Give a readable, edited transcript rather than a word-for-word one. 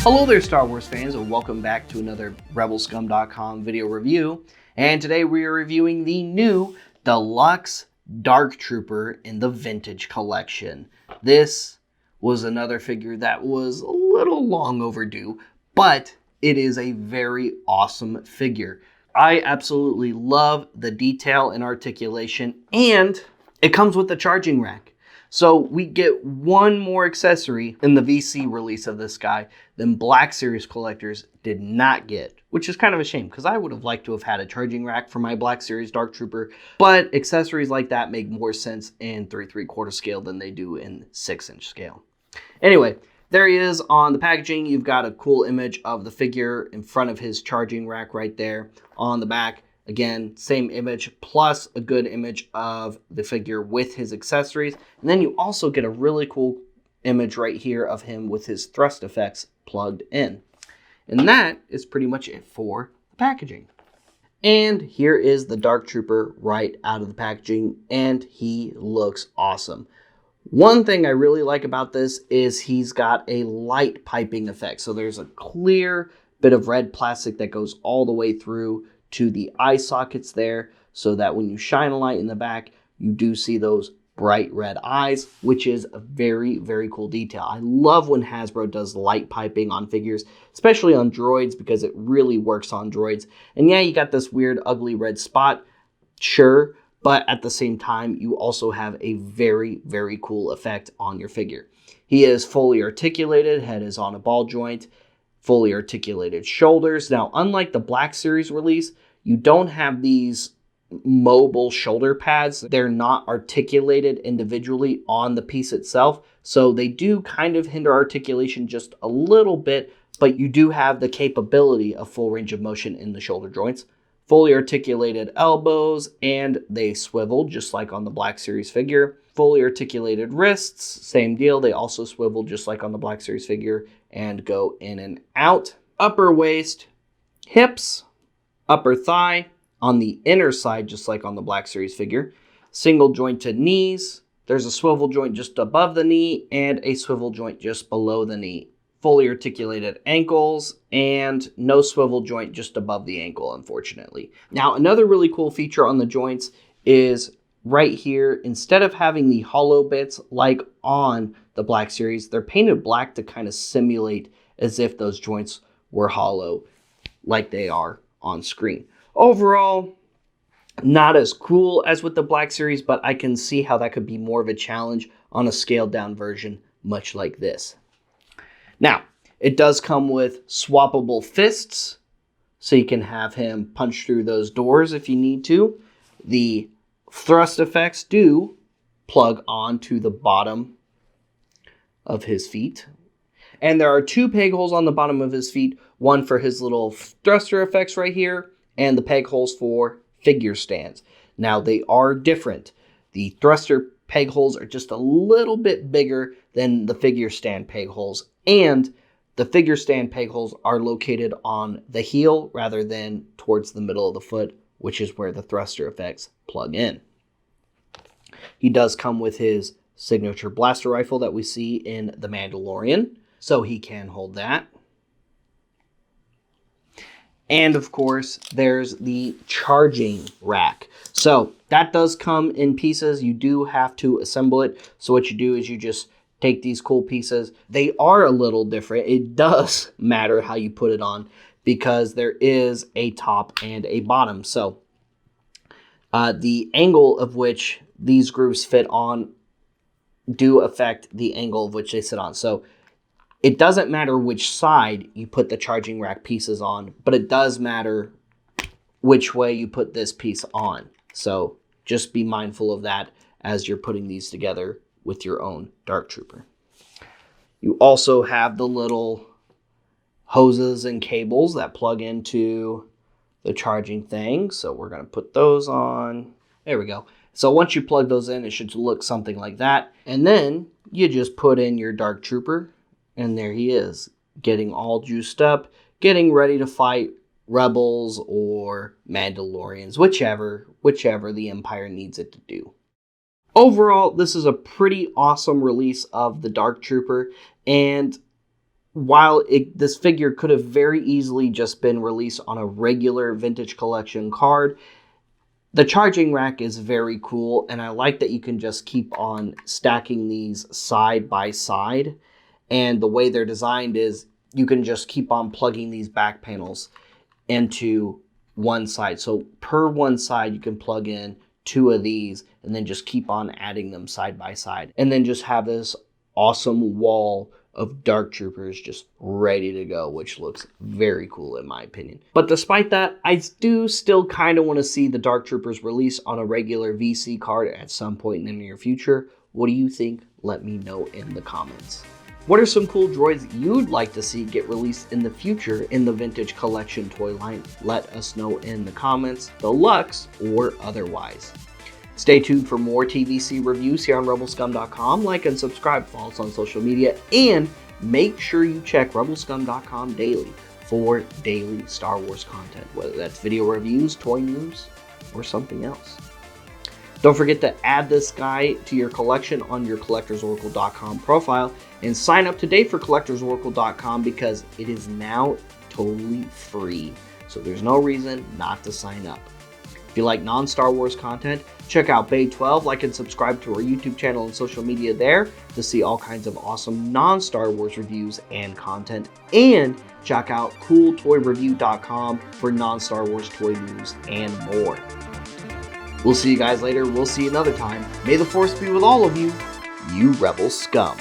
Hello there, Star Wars fans, and welcome back to another Rebelscum.com video review. And today we are reviewing the new Deluxe Dark Trooper in the Vintage Collection. This was another figure that was a little long overdue, but it is a very awesome figure. I absolutely love the detail and articulation, and it comes with a charging rack. So we get one more accessory in the VC release of this guy than Black Series collectors did not get, which is kind of a shame because I would have liked to have had a charging rack for my Black Series Dark Trooper, but accessories like that make more sense in 3 3/4 scale than they do in 6-inch scale. Anyway, there he is on the packaging. You've got a cool image of the figure in front of his charging rack right there. On the back, again, same image, plus a good image of the figure with his accessories. And then you also get a really cool image right here of him with his thrust effects plugged in. And that is pretty much it for the packaging. And here is the Dark Trooper right out of the packaging, and he looks awesome. One thing I really like about this is he's got a light piping effect. So there's a clear bit of red plastic that goes all the way through to the eye sockets there, so that when you shine a light in the back, you do see those bright red eyes, which is a very, very cool detail. I love when Hasbro does light piping on figures, especially on droids, because it really works on droids. And yeah, you got this weird, ugly red spot, sure, but at the same time, you also have a very, very cool effect on your figure. He is fully articulated, head is on a ball joint, fully articulated shoulders. Now, unlike the Black Series release, you don't have these mobile shoulder pads. They're not articulated individually on the piece itself, so they do kind of hinder articulation just a little bit, but you do have the capability of full range of motion in the shoulder joints. Fully articulated elbows, and they swivel just like on the Black Series figure. Fully articulated wrists, same deal. They also swivel just like on the Black Series figure and go in and out. Upper waist, hips, upper thigh on the inner side, just like on the Black Series figure. Single jointed knees. There's a swivel joint just above the knee and a swivel joint just below the knee. Fully articulated ankles, and no swivel joint just above the ankle, unfortunately. Now, another really cool feature on the joints is right here, instead of having the hollow bits like on the Black Series, they're painted black to kind of simulate as if those joints were hollow like they are on screen. Overall, not as cool as with the Black Series, but I can see how that could be more of a challenge on a scaled down version, much like this. Now, it does come with swappable fists, so you can have him punch through those doors if you need to. The thrust effects do plug onto the bottom of his feet. And there are 2 peg holes on the bottom of his feet, one for his little thruster effects right here, and the peg holes for figure stands. Now, they are different. The thruster peg holes are just a little bit bigger than the figure stand peg holes, and the figure stand peg holes are located on the heel rather than towards the middle of the foot, which is where the thruster effects plug in. He does come with his signature blaster rifle that we see in The Mandalorian, so he can hold that. And of course, there's the charging rack. So that does come in pieces. You do have to assemble it. So what you do is you just take these cool pieces. They are a little different. It does matter how you put it on because there is a top and a bottom. So the angle of which these grooves fit on do affect the angle of which they sit on. So it doesn't matter which side you put the charging rack pieces on, but it does matter which way you put this piece on. So just be mindful of that as you're putting these together with your own Dark Trooper. You also have the little hoses and cables that plug into the charging thing. So we're going to put those on. There we go. So once you plug those in, it should look something like that. And then you just put in your Dark Trooper, and there he is, getting all juiced up, getting ready to fight Rebels or Mandalorians, whichever the Empire needs it to do. Overall, this is a pretty awesome release of the Dark Trooper, and while this figure could have very easily just been released on a regular Vintage Collection card, the charging rack is very cool, and I like that you can just keep on stacking these side by side. And the way they're designed is you can just keep on plugging these back panels into one side. So per one side, you can plug in 2 of these and then just keep on adding them side by side. And then just have this awesome wall of Dark Troopers just ready to go, which looks very cool in my opinion. But despite that, I do still kind of want to see the Dark Troopers released on a regular VC card at some point in the near future. What do you think? Let me know in the comments. What are some cool droids you'd like to see get released in the future in the Vintage Collection toy line? Let us know in the comments, deluxe or otherwise. Stay tuned for more TVC reviews here on Rebelscum.com. Like and subscribe, follow us on social media, and make sure you check Rebelscum.com daily for daily Star Wars content, whether that's video reviews, toy news, or something else. Don't forget to add this guy to your collection on your collectorsoracle.com profile and sign up today for collectorsoracle.com because it is now totally free. So there's no reason not to sign up. If you like non-Star Wars content, check out Bay 12, like and subscribe to our YouTube channel and social media there to see all kinds of awesome non-Star Wars reviews and content. And check out cooltoyreview.com for non-Star Wars toy news and more. We'll see you guys later. We'll see you another time. May the Force be with all of you, you Rebel scum.